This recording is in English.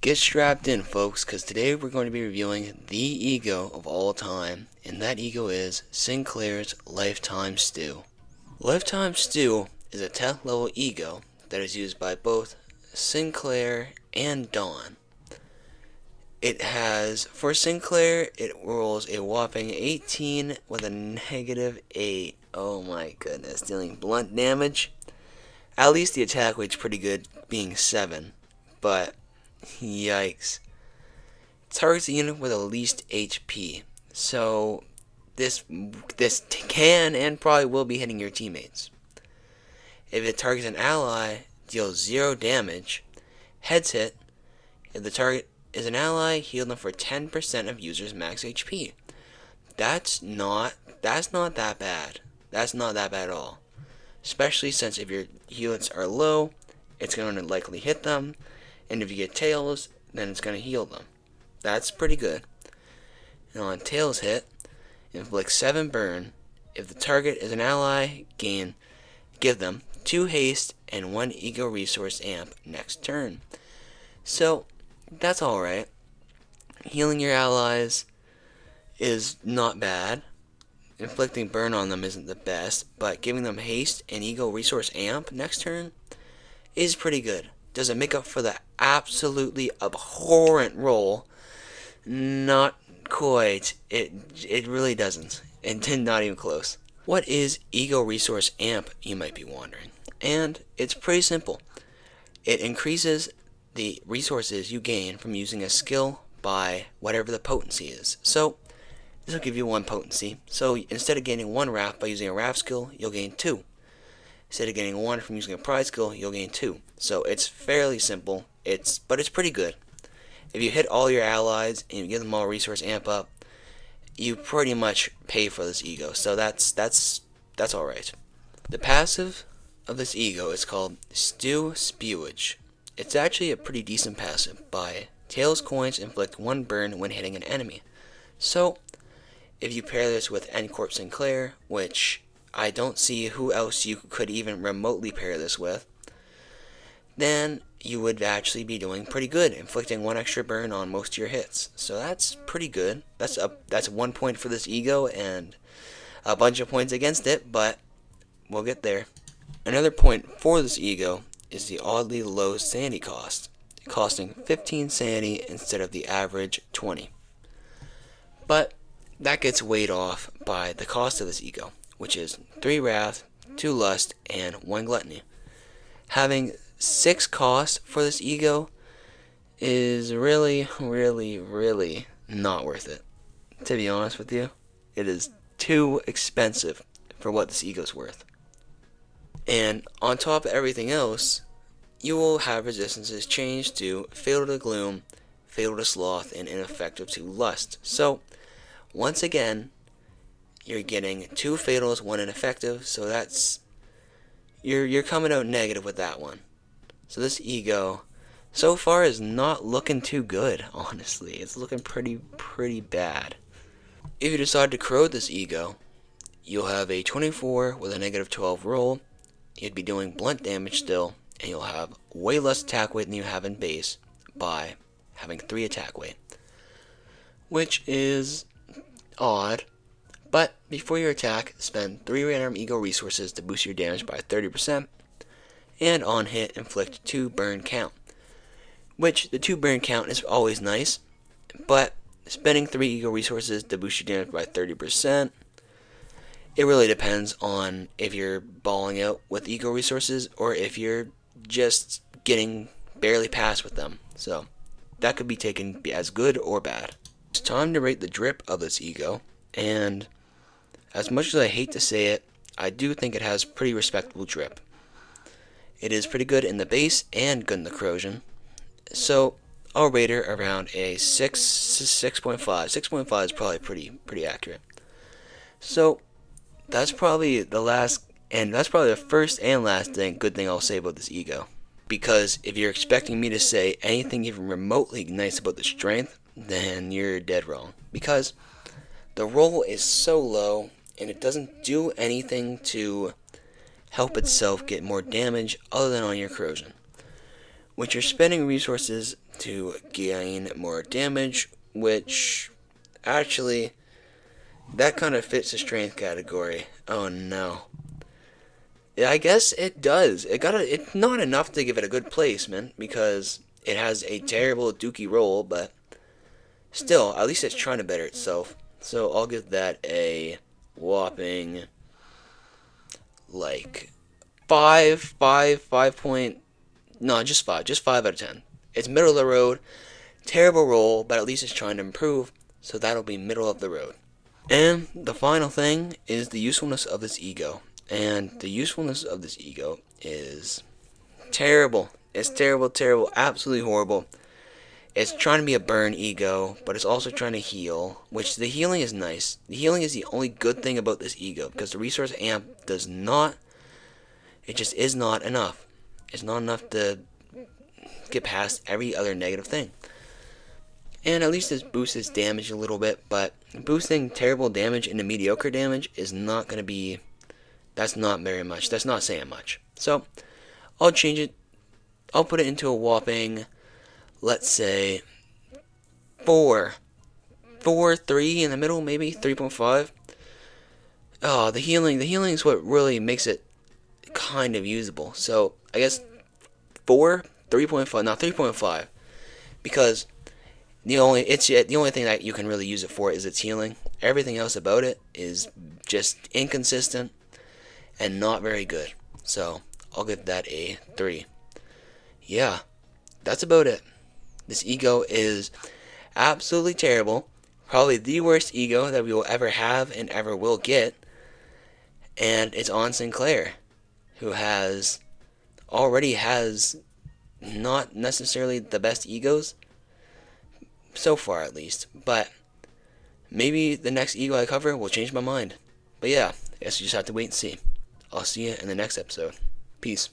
Get strapped in, folks, because today we're going to be reviewing the E.G.O of all time, and that E.G.O is Sinclair's Lifetime Stew. Lifetime Stew is a 10th level E.G.O that is used by both Sinclair and Dawn. For Sinclair, it rolls a whopping 18 with a -8. Oh my goodness, dealing blunt damage. At least the attack rate's pretty good, being 7, but yikes. Targets the unit with the least HP. So this can and probably will be hitting your teammates. If it targets an ally, deals 0 damage. Heads hit. If the target is an ally, heal them for 10% of user's max HP. That's not that bad. That's not that bad at all. Especially since if your units are low, it's going to likely hit them. And if you get tails, then it's going to heal them. That's pretty good. And on tails hit, inflict 7 burn. If the target is an ally, give them 2 haste and 1 E.G.O resource amp next turn. So that's alright. Healing your allies is not bad. Inflicting burn on them isn't the best, but giving them haste and E.G.O resource amp next turn is pretty good. Does it make up for the absolutely abhorrent roll? Not quite. It really doesn't. And not even close. What is E.G.O resource amp, you might be wondering? And it's pretty simple. It increases the resources you gain from using a skill by whatever the potency is. So this will give you 1 potency. So instead of gaining 1 wrath by using a wrath skill, you'll gain 2. Instead of getting 1 from using a pride skill, you'll gain 2. So it's fairly simple, but it's pretty good. If you hit all your allies and you give them all resource amp up, you pretty much pay for this E.G.O. So that's alright. The passive of this E.G.O is called Stew Spewage. It's actually a pretty decent passive. By Tails coins inflict 1 burn when hitting an enemy. So if you pair this with N-Corp Sinclair, which I don't see who else you could even remotely pair this with, then you would actually be doing pretty good, inflicting 1 extra burn on most of your hits. So that's pretty good. That's 1 point for this E.G.O and a bunch of points against it, but we'll get there. Another point for this E.G.O is the oddly low sanity cost, costing 15 sanity instead of the average 20. But that gets weighed off by the cost of this E.G.O, which is 3 wrath, 2 lust, and 1 gluttony. Having 6 costs for this E.G.O is really, really, really not worth it. To be honest with you, it is too expensive for what this E.G.O is worth. And on top of everything else, you will have resistances changed to Fatal to Gloom, Fatal to Sloth, and Ineffective to Lust. So once again, you're getting 2 fatals, 1 ineffective, so that's you're coming out negative with that one. So this E.G.O so far is not looking too good, honestly. It's looking pretty bad. If you decide to corrode this E.G.O, you'll have a 24 with a -12 roll. You'd be doing blunt damage still, and you'll have way less attack weight than you have in base by having 3 attack weight, which is odd. But before your attack, spend 3 random E.G.O resources to boost your damage by 30%, and on hit, inflict 2 burn count. Which, the 2 burn count is always nice, but spending 3 E.G.O resources to boost your damage by 30%, it really depends on if you're balling out with E.G.O resources or if you're just getting barely past with them. So that could be taken as good or bad. It's time to rate the drip of this E.G.O, and as much as I hate to say it, I do think it has pretty respectable drip. It is pretty good in the base and good in the corrosion. So I'll rate her around a 6.5. 6.5 is probably pretty accurate. So that's probably the first and last good thing I'll say about this E.G.O. Because if you're expecting me to say anything even remotely nice about the strength, then you're dead wrong. Because the roll is so low, and it doesn't do anything to help itself get more damage other than on your corrosion. Which you're spending resources to gain more damage, which actually that kind of fits the strength category. Oh no. Yeah, I guess it does. It's not enough to give it a good placement because it has a terrible dookie roll, but still, at least it's trying to better itself. So I'll give that a whopping like 5 point, no, just 5 out of 10. It's middle of the road, terrible roll, but at least it's trying to improve, so that'll be middle of the road. And the final thing is the usefulness of this E.G.O. And the usefulness of this E.G.O. is terrible. It's terrible, terrible, absolutely horrible. It's trying to be a burn E.G.O, but it's also trying to heal, which the healing is nice. The healing is the only good thing about this E.G.O, because the resource amp does not, it just is not enough. It's not enough to get past every other negative thing. And at least this boosts its damage a little bit, but boosting terrible damage into mediocre damage is not going to be, that's not very much. That's not saying much. So, I'll change it. I'll put it into a whopping, let's say, 4. 3 in the middle, maybe 3.5. Oh, the healing is what really makes it kind of usable. So, I guess 4, 3.5, not 3.5, because the only thing that you can really use it for is its healing. Everything else about it is just inconsistent and not very good. So I'll give that a 3. Yeah, that's about it. This E.G.O is absolutely terrible. Probably the worst E.G.O that we will ever have and ever will get. And it's on Sinclair, who already has not necessarily the best E.G.Os. So far, at least. But maybe the next E.G.O I cover will change my mind. But yeah, I guess you just have to wait and see. I'll see you in the next episode. Peace.